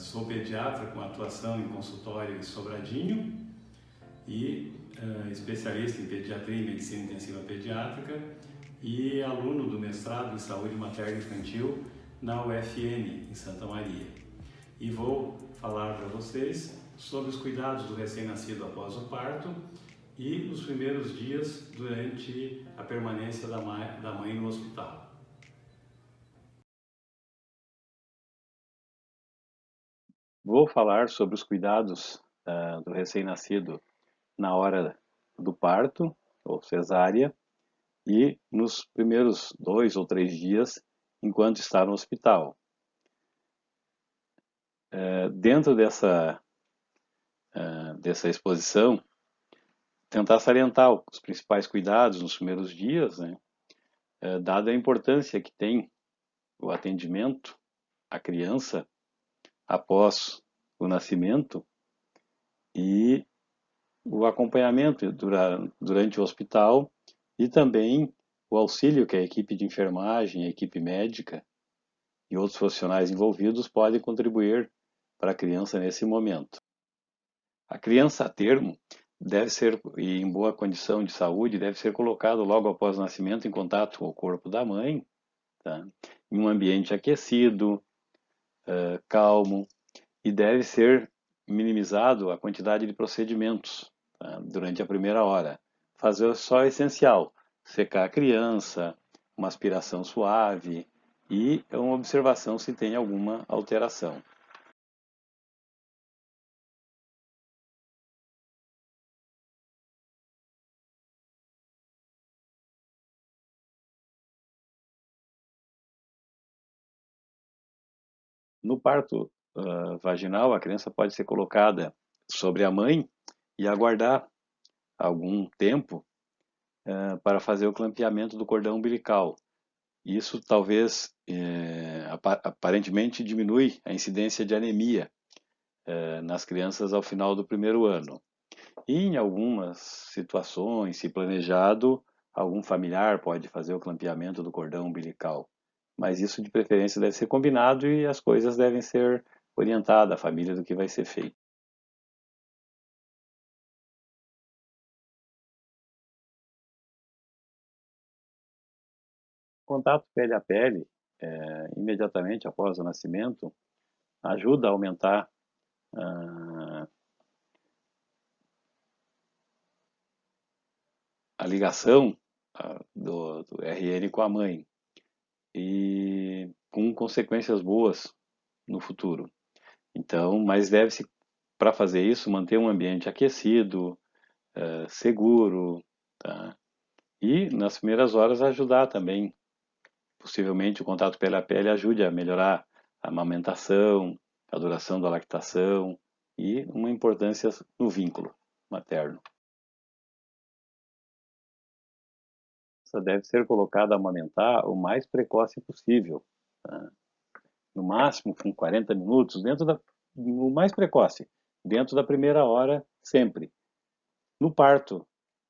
Sou pediatra com atuação em consultório em Sobradinho e especialista em pediatria e medicina intensiva pediátrica e aluno do mestrado em saúde materna e infantil na UFN, em Santa Maria. E vou falar para vocês sobre os cuidados do recém-nascido após o parto e nos primeiros dias durante a permanência da mãe no hospital. Vou falar sobre os cuidados do recém-nascido na hora do parto, ou cesárea, e nos primeiros 2 ou 3 dias enquanto está no hospital. Dentro dessa exposição, tentar salientar os principais cuidados nos primeiros dias, né? Dada a importância que tem o atendimento à criança após o nascimento e o acompanhamento durante o hospital e também o auxílio que a equipe de enfermagem, a equipe médica e outros profissionais envolvidos podem contribuir para a criança nesse momento. A criança a termo deve ser, e em boa condição de saúde, deve ser colocado logo após o nascimento em contato com o corpo da mãe, tá? Em um ambiente aquecido, calmo, e deve ser minimizado a quantidade de procedimentos, tá? Durante a primeira hora. Fazer só o essencial, secar a criança, uma aspiração suave e uma observação se tem alguma alteração. No parto vaginal, a criança pode ser colocada sobre a mãe e aguardar algum tempo para fazer o clampeamento do cordão umbilical. Isso talvez, aparentemente, diminui a incidência de anemia nas crianças ao final do primeiro ano. E em algumas situações, se planejado, algum familiar pode fazer o clampeamento do cordão umbilical. Mas isso, de preferência, deve ser combinado e as coisas devem ser orientadas à família do que vai ser feito. O contato pele a pele, imediatamente após o nascimento, ajuda a aumentar a ligação do RN com a mãe e com consequências boas no futuro. Então, mas deve-se, para fazer isso, manter um ambiente aquecido, seguro, tá? E nas primeiras horas ajudar também, possivelmente o contato pele a pele ajude a melhorar a amamentação, a duração da lactação e uma importância no vínculo materno. Essa deve ser colocada a amamentar o mais precoce possível, tá? No máximo com 40 minutos, no mais precoce, dentro da primeira hora, sempre. No parto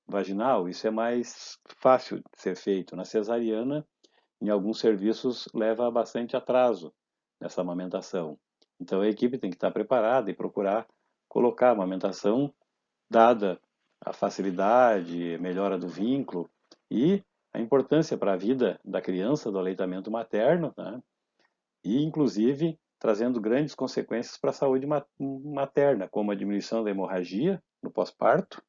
vaginal, isso é mais fácil de ser feito. Na cesariana, em alguns serviços, leva a bastante atraso nessa amamentação. Então, a equipe tem que estar preparada e procurar colocar a amamentação, dada a facilidade, a melhora do vínculo e a importância para a vida da criança do aleitamento materno, né? E, inclusive, trazendo grandes consequências para a saúde materna, como a diminuição da hemorragia no pós-parto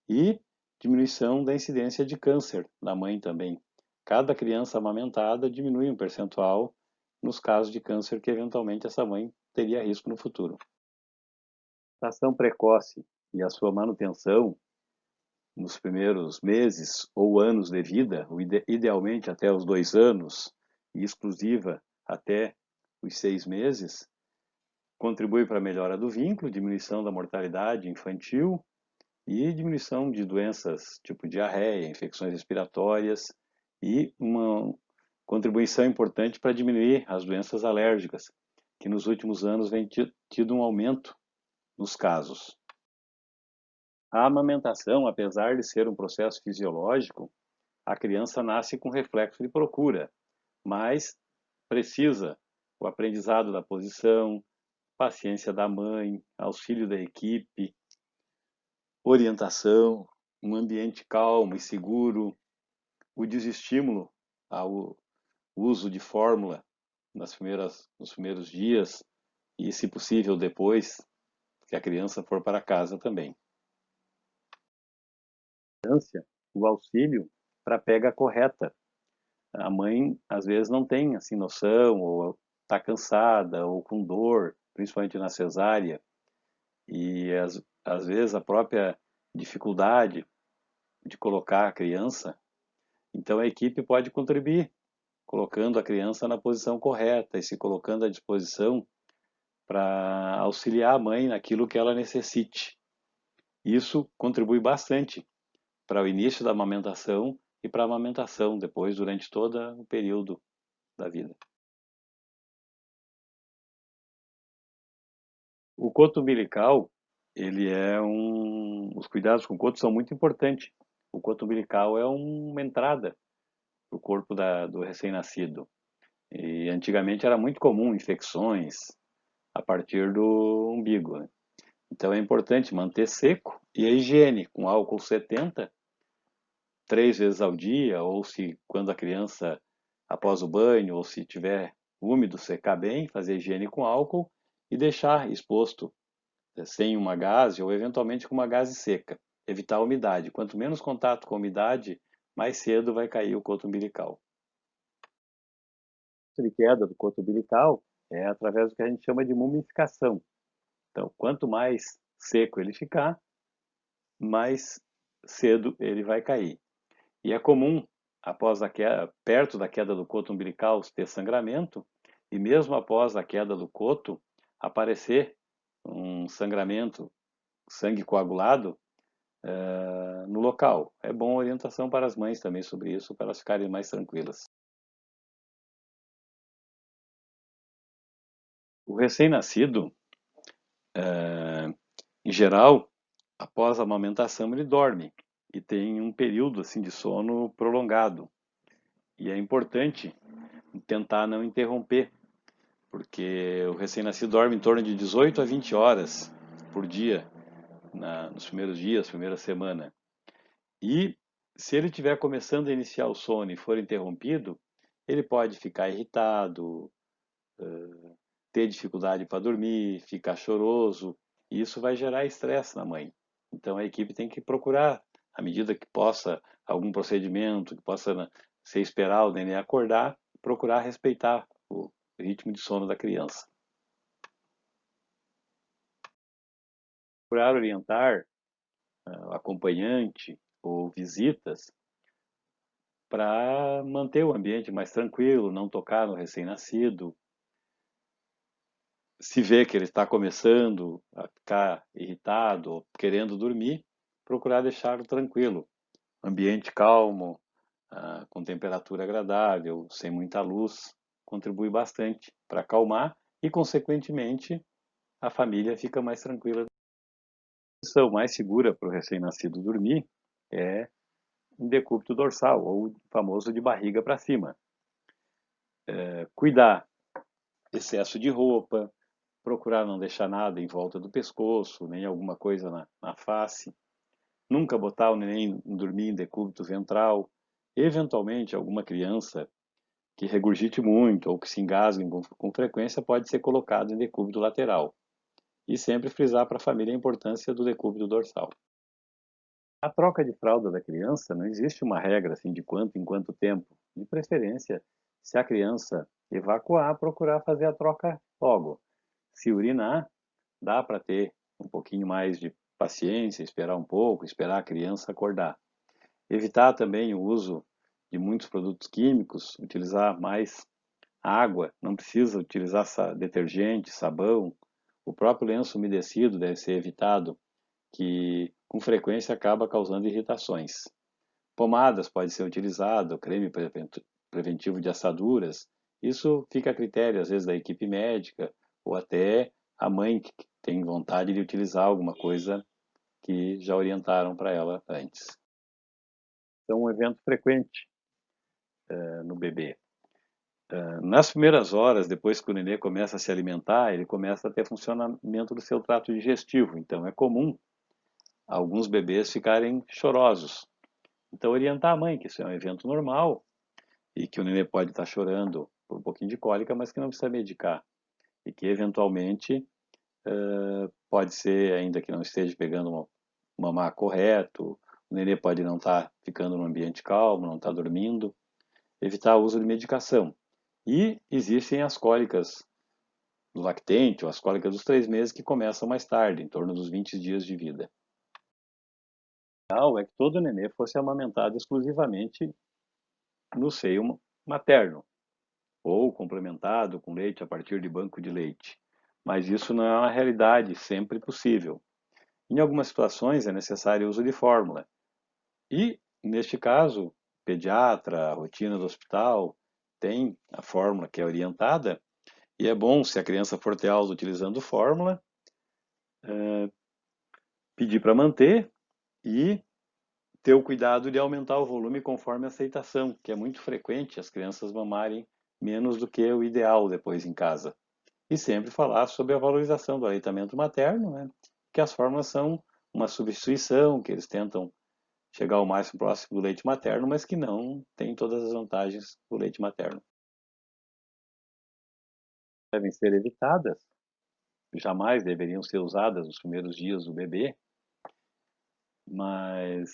e diminuição da incidência de câncer na mãe também. Cada criança amamentada diminui um percentual nos casos de câncer que eventualmente essa mãe teria risco no futuro. A gestação precoce e a sua manutenção nos primeiros meses ou anos de vida, idealmente até os 2 anos, e exclusiva até os 6 meses, contribui para a melhora do vínculo, diminuição da mortalidade infantil e diminuição de doenças tipo diarreia, infecções respiratórias e uma contribuição importante para diminuir as doenças alérgicas, que nos últimos anos vem tido um aumento nos casos. A amamentação, apesar de ser um processo fisiológico, a criança nasce com reflexo de procura, mas precisa o aprendizado da posição, paciência da mãe, auxílio da equipe, orientação, um ambiente calmo e seguro, o desestímulo ao uso de fórmula nos primeiros dias e, se possível, depois que a criança for para casa também. O auxílio para a pega correta. A mãe, às vezes, não tem assim, noção, ou está cansada, ou com dor, principalmente na cesárea, e às vezes a própria dificuldade de colocar a criança. Então a equipe pode contribuir, colocando a criança na posição correta e se colocando à disposição para auxiliar a mãe naquilo que ela necessite. Isso contribui bastante para o início da amamentação e para a amamentação depois, durante todo o período da vida. O coto umbilical, os cuidados com o coto são muito importantes. O coto umbilical é uma entrada para o corpo do recém-nascido. E antigamente era muito comum infecções a partir do umbigo, né? Então é importante manter seco e a higiene com álcool 70 3 vezes ao dia, ou se quando a criança após o banho, ou se tiver úmido, secar bem, fazer higiene com álcool e deixar exposto sem uma gaze ou eventualmente com uma gaze seca. Evitar a umidade. Quanto menos contato com a umidade, mais cedo vai cair o coto umbilical. De queda do coto umbilical é através do que a gente chama de mumificação. Então, quanto mais seco ele ficar, mais cedo ele vai cair. E é comum, após a queda, perto da queda do coto umbilical, ter sangramento, e mesmo após a queda do coto, aparecer um sangramento, sangue coagulado, no local. É bom orientação para as mães também sobre isso, para elas ficarem mais tranquilas. O recém-nascido, em geral, após a amamentação, ele dorme e tem um período assim de sono prolongado. E é importante tentar não interromper, porque o recém-nascido dorme em torno de 18 a 20 horas por dia, nos primeiros dias, primeira semana. E se ele estiver começando a iniciar o sono e for interrompido, ele pode ficar irritado, ter dificuldade para dormir, ficar choroso, e isso vai gerar estresse na mãe. Então a equipe tem que procurar, à medida que possa, algum procedimento, que possa se esperar o neném acordar, procurar respeitar o ritmo de sono da criança. Procurar orientar acompanhante ou visitas para manter o ambiente mais tranquilo, não tocar no recém-nascido. Se vê que ele está começando a ficar irritado ou querendo dormir, procurar deixá-lo tranquilo. Ambiente calmo, com temperatura agradável, sem muita luz, contribui bastante para acalmar e, consequentemente, a família fica mais tranquila. A posição mais segura para o recém-nascido dormir é em decúbito dorsal, ou famoso de barriga para cima. Cuidar excesso de roupa, procurar não deixar nada em volta do pescoço, nem alguma coisa na face. Nunca botar o neném dormir em decúbito ventral. Eventualmente, alguma criança que regurgite muito ou que se engasgue com frequência pode ser colocado em decúbito lateral. E sempre frisar para a família a importância do decúbito dorsal. A troca de fralda da criança, não existe uma regra assim de quanto em quanto tempo. De preferência, se a criança evacuar, procurar fazer a troca logo. Se urinar, dá para ter um pouquinho mais de paciência, esperar um pouco, esperar a criança acordar. Evitar também o uso de muitos produtos químicos, utilizar mais água, não precisa utilizar detergente, sabão. O próprio lenço umedecido deve ser evitado, que com frequência acaba causando irritações. Pomadas pode ser utilizado, creme preventivo de assaduras. Isso fica a critério, às vezes, da equipe médica ou até a mãe que tem vontade de utilizar alguma coisa que já orientaram para ela antes. Então, um evento frequente no bebê. Nas primeiras horas, depois que o nenê começa a se alimentar, ele começa a ter funcionamento do seu trato digestivo. Então, é comum alguns bebês ficarem chorosos. Então, orientar a mãe que isso é um evento normal e que o nenê pode estar chorando por um pouquinho de cólica, mas que não precisa medicar. E que, eventualmente, pode ser, ainda que não esteja pegando uma mamar correto, o nenê pode não estar ficando num ambiente calmo, não estar dormindo, evitar o uso de medicação. E existem as cólicas do lactente, ou as cólicas dos 3 meses, que começam mais tarde, em torno dos 20 dias de vida. O ideal é que todo nenê fosse amamentado exclusivamente no seio materno, ou complementado com leite a partir de banco de leite. Mas isso não é uma realidade sempre possível. Em algumas situações é necessário o uso de fórmula. E, neste caso, pediatra, a rotina do hospital, tem a fórmula que é orientada, e é bom, se a criança for ter aula utilizando fórmula, pedir para manter e ter o cuidado de aumentar o volume conforme a aceitação, que é muito frequente as crianças mamarem menos do que o ideal depois em casa. E sempre falar sobre a valorização do aleitamento materno, né? Que as fórmulas são uma substituição, que eles tentam chegar ao máximo próximo do leite materno, mas que não tem todas as vantagens do leite materno. Devem ser evitadas, jamais deveriam ser usadas nos primeiros dias do bebê, mas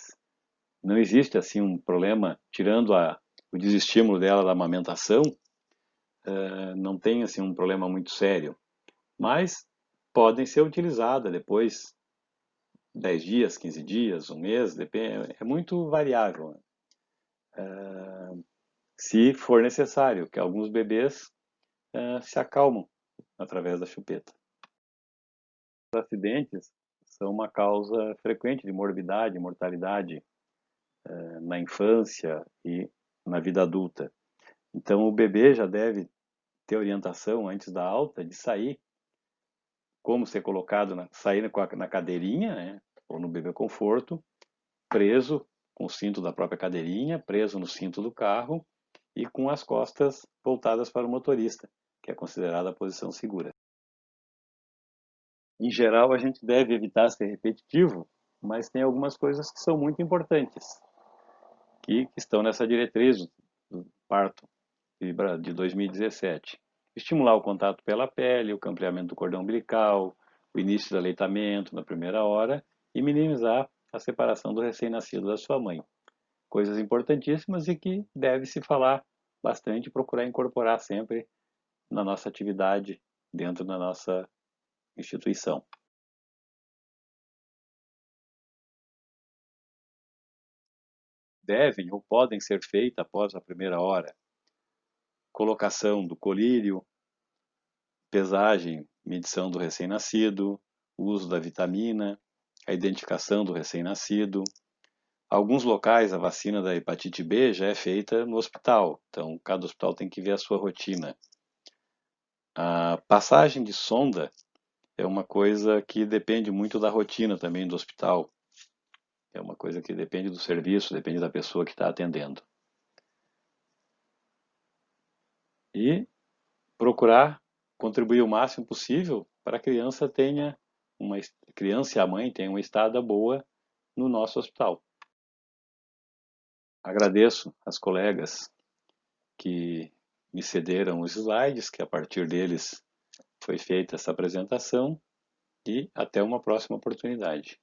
não existe assim um problema, tirando o desestímulo dela da amamentação, não tem assim um problema muito sério, mas podem ser utilizadas depois 10 dias, 15 dias, um mês, depende, é muito variável. Se for necessário, que alguns bebês se acalmam através da chupeta. Os acidentes são uma causa frequente de morbidade e mortalidade na infância e na vida adulta. Então, o bebê já deve ter orientação antes da alta de sair, como ser colocado, sair na cadeirinha, né, ou no bebê conforto, preso com o cinto da própria cadeirinha, preso no cinto do carro e com as costas voltadas para o motorista, que é considerada a posição segura. Em geral, a gente deve evitar ser repetitivo, mas tem algumas coisas que são muito importantes, que estão nessa diretriz do parto de 2017. Estimular o contato pela pele, o campeamento do cordão umbilical, o início do aleitamento na primeira hora e minimizar a separação do recém-nascido da sua mãe. Coisas importantíssimas e que deve se falar bastante e procurar incorporar sempre na nossa atividade dentro da nossa instituição. Devem ou podem ser feitas após a primeira hora colocação do colírio, pesagem, medição do recém-nascido, uso da vitamina, a identificação do recém-nascido. Alguns locais a vacina da hepatite B já é feita no hospital, então cada hospital tem que ver a sua rotina. A passagem de sonda é uma coisa que depende muito da rotina também do hospital. É uma coisa que depende do serviço, depende da pessoa que está atendendo. E procurar contribuir o máximo possível para a criança criança e a mãe tenham uma estada boa no nosso hospital. Agradeço às colegas que me cederam os slides, que a partir deles foi feita essa apresentação, e até uma próxima oportunidade.